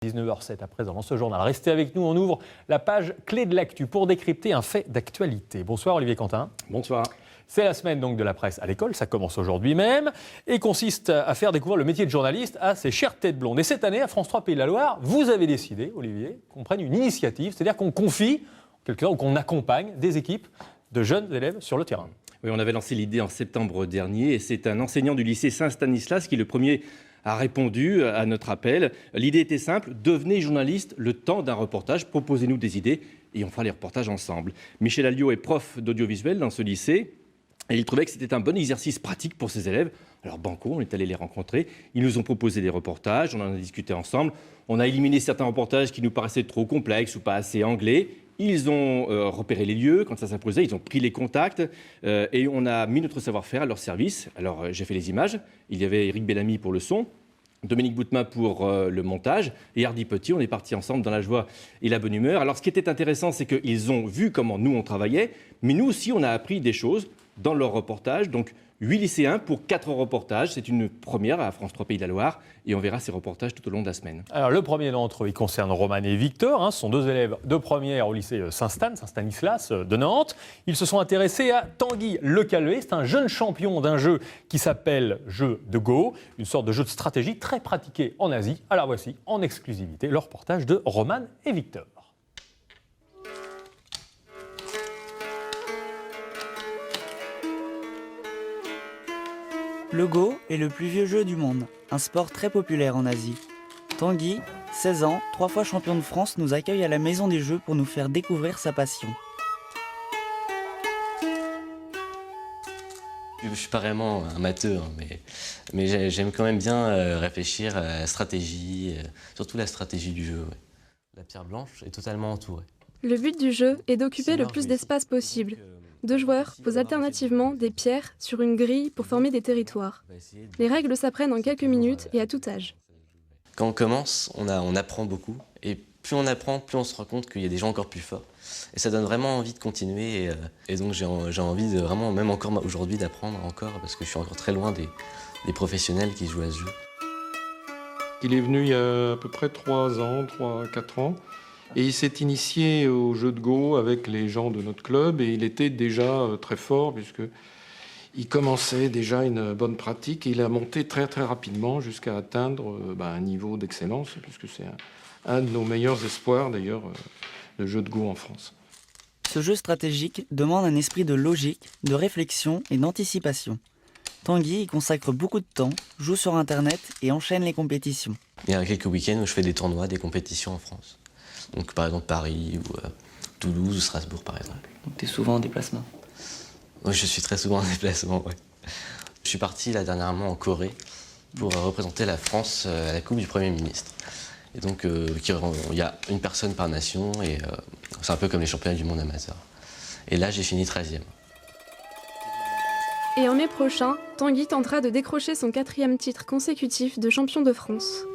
19h07 à présent dans ce journal. Restez avec nous, on ouvre la page clé de l'actu pour décrypter un fait d'actualité. Bonsoir Olivier Quentin. Bonsoir. C'est la semaine donc de la presse à l'école, ça commence aujourd'hui même, et consiste à faire découvrir le métier de journaliste à ces chères têtes blondes. Et cette année, à France 3 Pays de la Loire, vous avez décidé, Olivier, qu'on prenne une initiative, c'est-à-dire qu'on confie, quelque sorte, ou qu'on accompagne des équipes de jeunes élèves sur le terrain. Oui, on avait lancé l'idée en septembre dernier, et c'est un enseignant du lycée Saint-Stanislas qui, le premier, a répondu à notre appel. L'idée était simple, devenez journaliste le temps d'un reportage, proposez-nous des idées et on fera les reportages ensemble. Michel Alliot est prof d'audiovisuel dans ce lycée et il trouvait que c'était un bon exercice pratique pour ses élèves. Alors banco, on est allé les rencontrer, ils nous ont proposé des reportages, on en a discuté ensemble, on a éliminé certains reportages qui nous paraissaient trop complexes ou pas assez anglais. Ils ont repéré les lieux, quand ça s'imposait, ils ont pris les contacts et on a mis notre savoir-faire à leur service. Alors j'ai fait les images, il y avait Eric Bellamy pour le son, Dominique Boutma pour le montage et Hardy Petit, on est partis ensemble dans la joie et la bonne humeur. Alors ce qui était intéressant, c'est qu'ils ont vu comment nous on travaillait, mais nous aussi on a appris des choses dans leur reportage. Donc 8 lycéens pour 4 reportages, c'est une première à France 3 Pays de la Loire et on verra ces reportages tout au long de la semaine. Alors le premier d'entre eux, il concerne Roman et Victor, ce sont 2 élèves de première au lycée Saint-Stanislas de Nantes. Ils se sont intéressés à Tanguy Le Calvé, c'est un jeune champion d'un jeu qui s'appelle Jeu de Go, une sorte de jeu de stratégie très pratiqué en Asie. Alors voici en exclusivité le reportage de Roman et Victor. Le Go est le plus vieux jeu du monde, un sport très populaire en Asie. Tanguy, 16 ans, 3 fois champion de France, nous accueille à la Maison des Jeux pour nous faire découvrir sa passion. Je ne suis pas vraiment amateur, mais j'aime quand même bien réfléchir à la stratégie, surtout la stratégie du jeu. Ouais. La pierre blanche est totalement entourée. Le but du jeu est d'occuper le plus d'espace possible. 2 joueurs posent alternativement des pierres sur une grille pour former des territoires. Les règles s'apprennent en quelques minutes et à tout âge. Quand on commence, on apprend beaucoup. Et plus on apprend, plus on se rend compte qu'il y a des gens encore plus forts. Et ça donne vraiment envie de continuer. Et donc j'ai envie de vraiment, même encore aujourd'hui, d'apprendre encore, parce que je suis encore très loin des professionnels qui jouent à ce jeu. Il est venu il y a à peu près 3 ans, 3-4 ans. Et il s'est initié au jeu de Go avec les gens de notre club et il était déjà très fort puisqu'il commençait déjà une bonne pratique et il a monté très très rapidement jusqu'à atteindre un niveau d'excellence puisque c'est un de nos meilleurs espoirs d'ailleurs de jeu de Go en France. Ce jeu stratégique demande un esprit de logique, de réflexion et d'anticipation. Tanguy y consacre beaucoup de temps, joue sur Internet et enchaîne les compétitions. Il y a quelques week-ends où je fais des tournois, des compétitions en France. Donc par exemple Paris ou Toulouse ou Strasbourg par exemple. Donc tu es souvent en déplacement? Oui, je suis très souvent en déplacement, ouais. Je suis parti là dernièrement en Corée pour représenter la France à la Coupe du Premier ministre. Et donc il y a une personne par nation et c'est un peu comme les championnats du monde amateur. Et là j'ai fini 13e. Et en mai prochain, Tanguy tentera de décrocher son 4e titre consécutif de champion de France.